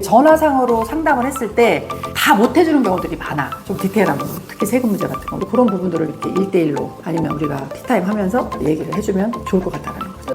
전화상으로 상담을 했을 때 다 못 해주는 경우들이 많아. 좀 디테일한 부분, 특히 세금 문제 같은 거. 그런 부분들을 이렇게 1대1로 아니면 우리가 티타임 하면서 얘기를 해주면 좋을 것 같다는 거죠.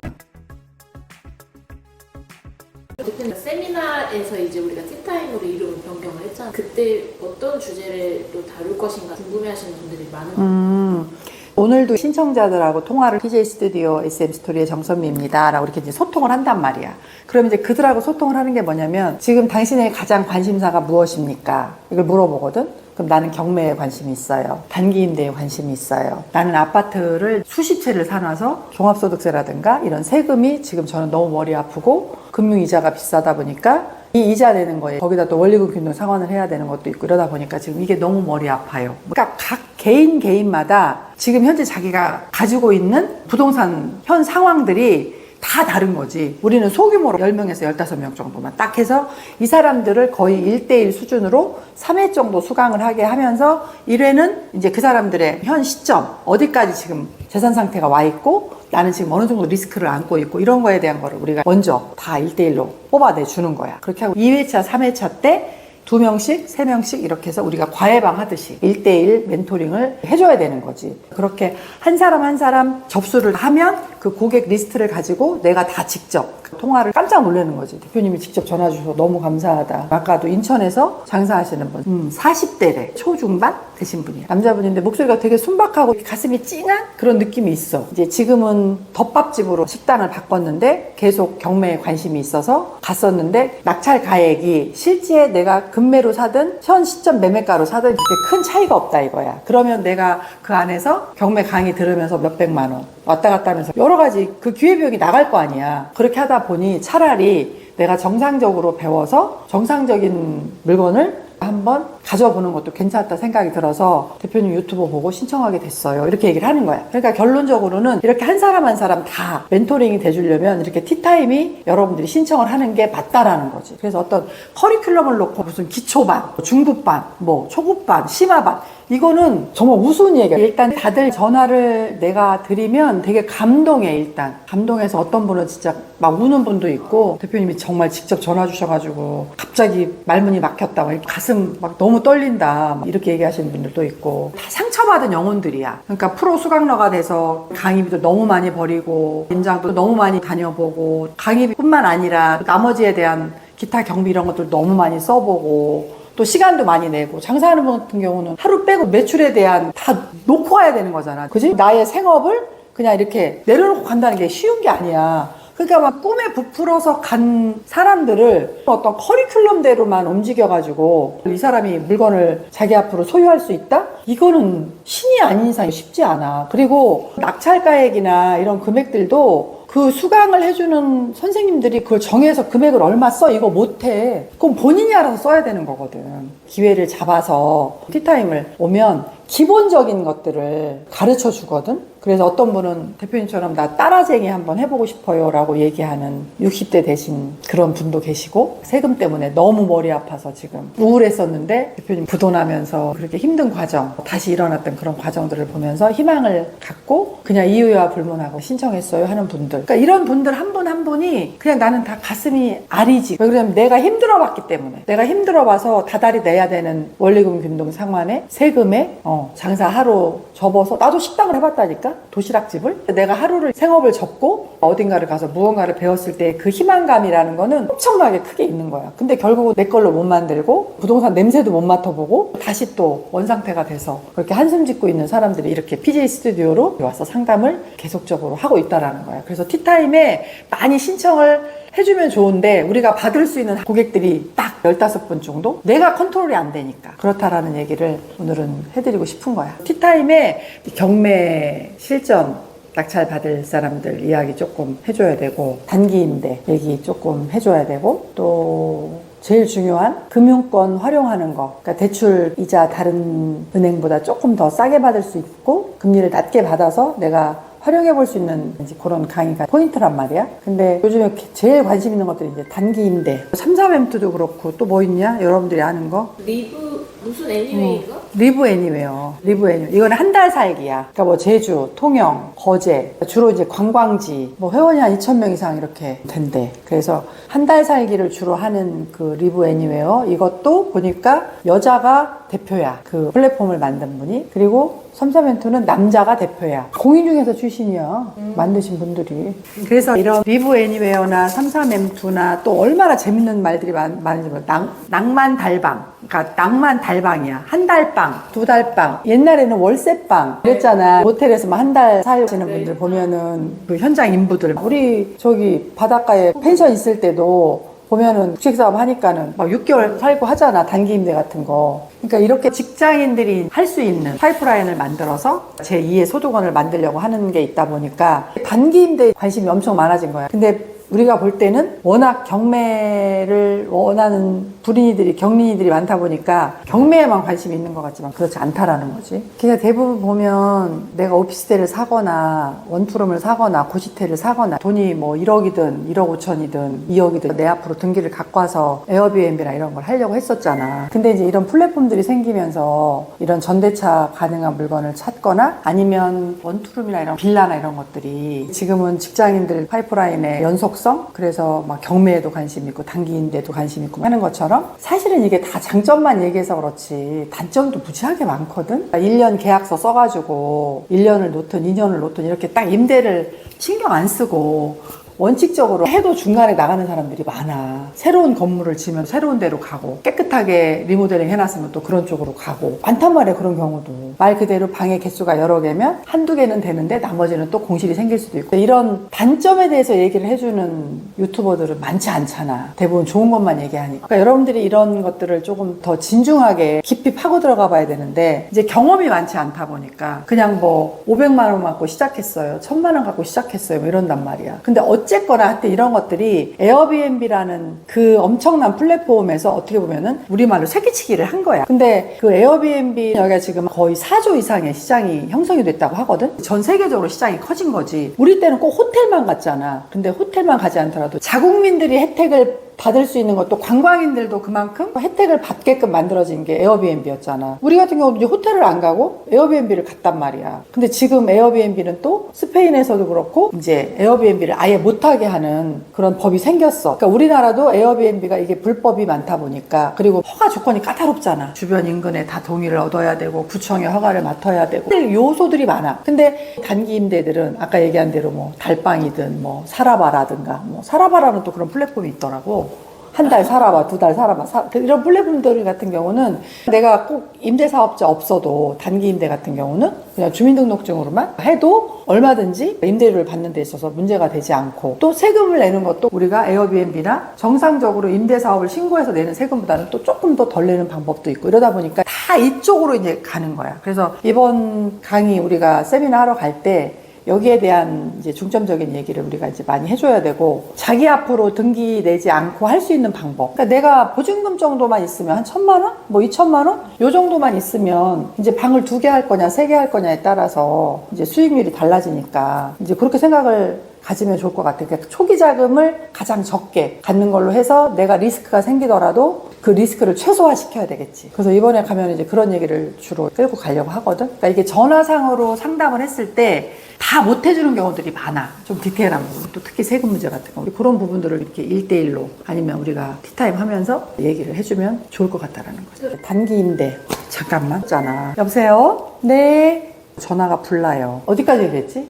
대표님, 세미나에서 이제 우리가 티타임으로 이름 변경을 했잖아요. 그때 어떤 주제를 또 다룰 것인가 궁금해하시는 분들이 많은 오늘도 신청자들하고 통화를 PJ 스튜디오 SM 스토리의 정선미입니다 라고 이렇게 이제 소통을 한단 말이야. 그럼 이제 그들하고 소통을 하는 게 뭐냐면 지금 당신의 가장 관심사가 무엇입니까? 이걸 물어보거든. 그럼 나는 경매에 관심이 있어요. 단기 임대에 관심이 있어요. 나는 아파트를 수십 채를 사놔서 종합소득세라든가 이런 세금이 지금 저는 너무 머리 아프고 금융이자가 비싸다 보니까 이 이자 내는 거에 거기다 또 원리금 균등 상환을 해야 되는 것도 있고 이러다 보니까 지금 이게 너무 머리 아파요. 그러니까 각 개인마다 지금 현재 자기가 가지고 있는 부동산 현 상황들이 다 다른 거지. 우리는 소규모로 10명에서 15명 정도만 딱 해서 이 사람들을 거의 1대1 수준으로 3회 정도 수강을 하게 하면서 1회는 이제 그 사람들의 현 시점, 어디까지 지금 재산 상태가 와 있고 나는 지금 어느 정도 리스크를 안고 있고 이런 거에 대한 거를 우리가 먼저 다 1대1로 뽑아내 주는 거야. 그렇게 하고 2회차, 3회차 때 2명씩, 3명씩 이렇게 해서 우리가 과외방 하듯이 1대1 멘토링을 해줘야 되는 거지. 그렇게 한 사람 한 사람 접수를 하면 그 고객 리스트를 가지고 내가 다 직접 통화를 깜짝 놀라는 거지. 대표님이 직접 전화 주셔서 너무 감사하다. 아까도 인천에서 장사하시는 분, 40대래. 초중반 되신 분이야. 남자분인데 목소리가 되게 순박하고 가슴이 찡한 그런 느낌이 있어. 이제 지금은 덮밥집으로 식당을 바꿨는데 계속 경매에 관심이 있어서 갔었는데 낙찰 가액이 실제 내가 금매로 사든 현 시점 매매가로 사든 그렇게 큰 차이가 없다 이거야. 그러면 내가 그 안에서 경매 강의 들으면서 몇백만 원 왔다 갔다 하면서 여러 가지 그 기회비용이 나갈 거 아니야. 그렇게 하다 보니 차라리 내가 정상적으로 배워서 정상적인 물건을 한번 가져보는 것도 괜찮다 생각이 들어서 대표님 유튜브 보고 신청하게 됐어요. 이렇게 얘기를 하는 거야. 그러니까 결론적으로는 이렇게 한 사람 한 사람 다 멘토링이 돼주려면 이렇게 티타임이 여러분들이 신청을 하는 게 맞다라는 거지. 그래서 어떤 커리큘럼을 놓고 무슨 기초반, 중급반, 뭐 초급반, 심화반 이거는 정말 우스운 얘기야. 일단 다들 전화를 내가 드리면 되게 감동해. 일단 감동해서 어떤 분은 진짜 막 우는 분도 있고 대표님이 정말 직접 전화 주셔가지고 갑자기 말문이 막혔다 가슴 막 너무 떨린다 이렇게 얘기하시는 분들도 있고 다 상처받은 영혼들이야. 그러니까 프로 수강러가 돼서 강의비도 너무 많이 버리고 연장도 너무 많이 다녀보고 강의비뿐만 아니라 나머지에 대한 기타 경비 이런 것들 너무 많이 써보고 또 시간도 많이 내고 장사하는 분 같은 경우는 하루 빼고 매출에 대한 다 놓고 가야 되는 거잖아. 그지? 나의 생업을 그냥 이렇게 내려놓고 간다는 게 쉬운 게 아니야. 그러니까 막 꿈에 부풀어서 간 사람들을 어떤 커리큘럼대로만 움직여가지고 이 사람이 물건을 자기 앞으로 소유할 수 있다? 이거는 신이 아닌 이상 쉽지 않아. 그리고 낙찰가액이나 이런 금액들도 그 수강을 해주는 선생님들이 그걸 정해서 금액을 얼마 써? 이거 못해. 그럼 본인이 알아서 써야 되는 거거든. 기회를 잡아서 티타임을 오면 기본적인 것들을 가르쳐 주거든. 그래서 어떤 분은 대표님처럼 나 따라쟁이 한번 해보고 싶어요 라고 얘기하는 60대 되신 그런 분도 계시고 세금 때문에 너무 머리 아파서 지금 우울했었는데 대표님 부도나면서 그렇게 힘든 과정 다시 일어났던 그런 과정들을 보면서 희망을 갖고 그냥 이유와 불문하고 신청했어요 하는 분들, 그러니까 이런 분들 한 분 한 분이 그냥 나는 다 가슴이 아리지. 왜 그러냐면 내가 힘들어 봤기 때문에. 내가 힘들어 봐서 다달이 내야 되는 원리금 균등 상환에 세금에 장사 하루 접어서 나도 식당을 해봤다니까. 도시락집을 내가 하루를 생업을 접고 어딘가를 가서 무언가를 배웠을 때 그 희망감이라는 거는 엄청나게 크게 있는 거야. 근데 결국은 내 걸로 못 만들고 부동산 냄새도 못 맡아보고 다시 또 원상태가 돼서 그렇게 한숨 짓고 있는 사람들이 이렇게 PJ 스튜디오로 와서 상담을 계속적으로 하고 있다라는 거야. 그래서 티타임에 많이 신청을 해주면 좋은데 우리가 받을 수 있는 고객들이 딱 15분 정도? 내가 컨트롤이 안 되니까 그렇다라는 얘기를 오늘은 해드리고 싶은 거야. 티타임에 경매 실전 낙찰 받을 사람들 이야기 조금 해줘야 되고 단기 임대 얘기 조금 해줘야 되고 또 제일 중요한 금융권 활용하는 거. 그러니까 대출 이자 다른 은행보다 조금 더 싸게 받을 수 있고 금리를 낮게 받아서 내가 활용해 볼 수 있는 이제 그런 강의가 포인트란 말이야. 근데 요즘에 제일 관심 있는 것들이 이제 단기 임대, 3, 4멘트도 그렇고 또 뭐 있냐? 여러분들이 아는 거? 리브 무슨 애니메이인가? 리브 애니웨어. 이거는 한 달 살기야. 그러니까 뭐 제주, 통영, 거제, 주로 이제 관광지, 뭐 회원이 한 2,000명 이상 이렇게 된대. 그래서 한 달 살기를 주로 하는 그 리브 애니웨어. 이것도 보니까 여자가 대표야. 그 플랫폼을 만든 분이. 그리고 삼삼엔투는 남자가 대표야. 공인중개사 출신이야. 만드신 분들이. 그래서 이런 리브 애니웨어나 삼삼엠투나 또 얼마나 재밌는 말들이 많은지 몰라. 낭만 달방. 그러니까 낭만 달방이야. 한 달방, 두 달방. 옛날에는 월세방 그랬잖아. 호텔에서 한 달 사시는 분들 보면은 그 현장 인부들. 우리 저기 바닷가에 펜션 있을 때도 보면은 국책사업 하니까는 막 6개월 살고 하잖아. 단기 임대 같은 거. 그러니까 이렇게 직장인들이 할 수 있는 파이프라인을 만들어서 제2의 소득원을 만들려고 하는 게 있다 보니까 단기 임대에 관심이 엄청 많아진 거야. 근데 우리가 볼 때는 워낙 경매를 원하는 경린이들이 많다 보니까 경매에만 관심이 있는 것 같지만 그렇지 않다라는 거지. 그러니까 대부분 보면 내가 오피스텔을 사거나 원투룸을 사거나 고시텔을 사거나 돈이 뭐 1억이든 1억 5천이든 2억이든 내 앞으로 등기를 갖고 와서 에어비앤비나 이런 걸 하려고 했었잖아. 근데 이제 이런 플랫폼들이 생기면서 이런 전대차 가능한 물건을 찾거나 아니면 원투룸이나 이런 빌라나 이런 것들이 지금은 직장인들 파이프라인의 연속성, 그래서 막 경매에도 관심 있고 단기인데도 관심 있고 하는 것처럼 사실은 이게 다 장점만 얘기해서 그렇지 단점도 무지하게 많거든. 1년 계약서 써가지고 1년을 놓든 2년을 놓든 이렇게 딱 임대를 신경 안 쓰고 원칙적으로 해도 중간에 나가는 사람들이 많아. 새로운 건물을 지으면 새로운 데로 가고 깨끗하게 리모델링 해놨으면 또 그런 쪽으로 가고 많단 말이야. 그런 경우도 말 그대로 방의 개수가 여러 개면 한두 개는 되는데 나머지는 또 공실이 생길 수도 있고 이런 단점에 대해서 얘기를 해주는 유튜버들은 많지 않잖아. 대부분 좋은 것만 얘기하니까. 그러니까 여러분들이 이런 것들을 조금 더 진중하게 깊이 파고 들어가 봐야 되는데 이제 경험이 많지 않다 보니까 그냥 뭐 500만 원 갖고 시작했어요, 1,000만 원 갖고 시작했어요 뭐 이런단 말이야. 근데 어쨌거나 하여튼 이런 것들이 에어비앤비라는 그 엄청난 플랫폼에서 어떻게 보면은 우리말로 새끼치기를 한 거야. 근데 그 에어비앤비 여기가 지금 거의 4조 이상의 시장이 형성이 됐다고 하거든. 전 세계적으로 시장이 커진 거지. 우리 때는 꼭 호텔만 갔잖아. 근데 호텔만 가지 않더라도 자국민들이 혜택을 받을 수 있는 것도 관광인들도 그만큼 혜택을 받게끔 만들어진 게 에어비앤비였잖아. 우리 같은 경우도 이제 호텔을 안 가고 에어비앤비를 갔단 말이야. 근데 지금 에어비앤비는 또 스페인에서도 그렇고 이제 에어비앤비를 아예 못하게 하는 그런 법이 생겼어. 그러니까 우리나라도 에어비앤비가 이게 불법이 많다 보니까 그리고 허가 조건이 까다롭잖아. 주변 인근에 다 동의를 얻어야 되고 구청의 허가를 맡아야 되고 요소들이 많아. 근데 단기 임대들은 아까 얘기한 대로 뭐 달방이든 뭐 사라바라든가 뭐 사라바라는 또 그런 플랫폼이 있더라고. 한 달 살아봐, 2달 살아봐. 이런 플랫폼들 같은 경우는 내가 꼭 임대사업자 없어도 단기 임대 같은 경우는 그냥 주민등록증으로만 해도 얼마든지 임대료를 받는 데 있어서 문제가 되지 않고 또 세금을 내는 것도 우리가 에어비앤비나 정상적으로 임대사업을 신고해서 내는 세금보다는 또 조금 더 덜 내는 방법도 있고 이러다 보니까 다 이쪽으로 이제 가는 거야. 그래서 이번 강의 우리가 세미나 하러 갈 때 여기에 대한 이제 중점적인 얘기를 우리가 이제 많이 해줘야 되고 자기 앞으로 등기 내지 않고 할 수 있는 방법. 그러니까 내가 보증금 정도만 있으면 한 1,000만 원? 뭐 2,000만 원? 요 정도만 있으면 이제 방을 2개 할 거냐 3개 할 거냐에 따라서 이제 수익률이 달라지니까 이제 그렇게 생각을 가지면 좋을 것 같아요. 그러니까 초기 자금을 가장 적게 갖는 걸로 해서 내가 리스크가 생기더라도 그 리스크를 최소화시켜야 되겠지. 그래서 이번에 가면 이제 그런 얘기를 주로 끌고 가려고 하거든. 그러니까 이게 전화상으로 상담을 했을 때 다 못 해주는 경우들이 많아. 좀 디테일한 부분. 또 특히 세금 문제 같은 거. 그런 부분들을 이렇게 1대1로 아니면 우리가 티타임 하면서 얘기를 해주면 좋을 것 같다라는 거죠. 단기 임대. 잠깐만. 있잖아. 여보세요? 네. 전화가 불나요. 어디까지 얘기했지?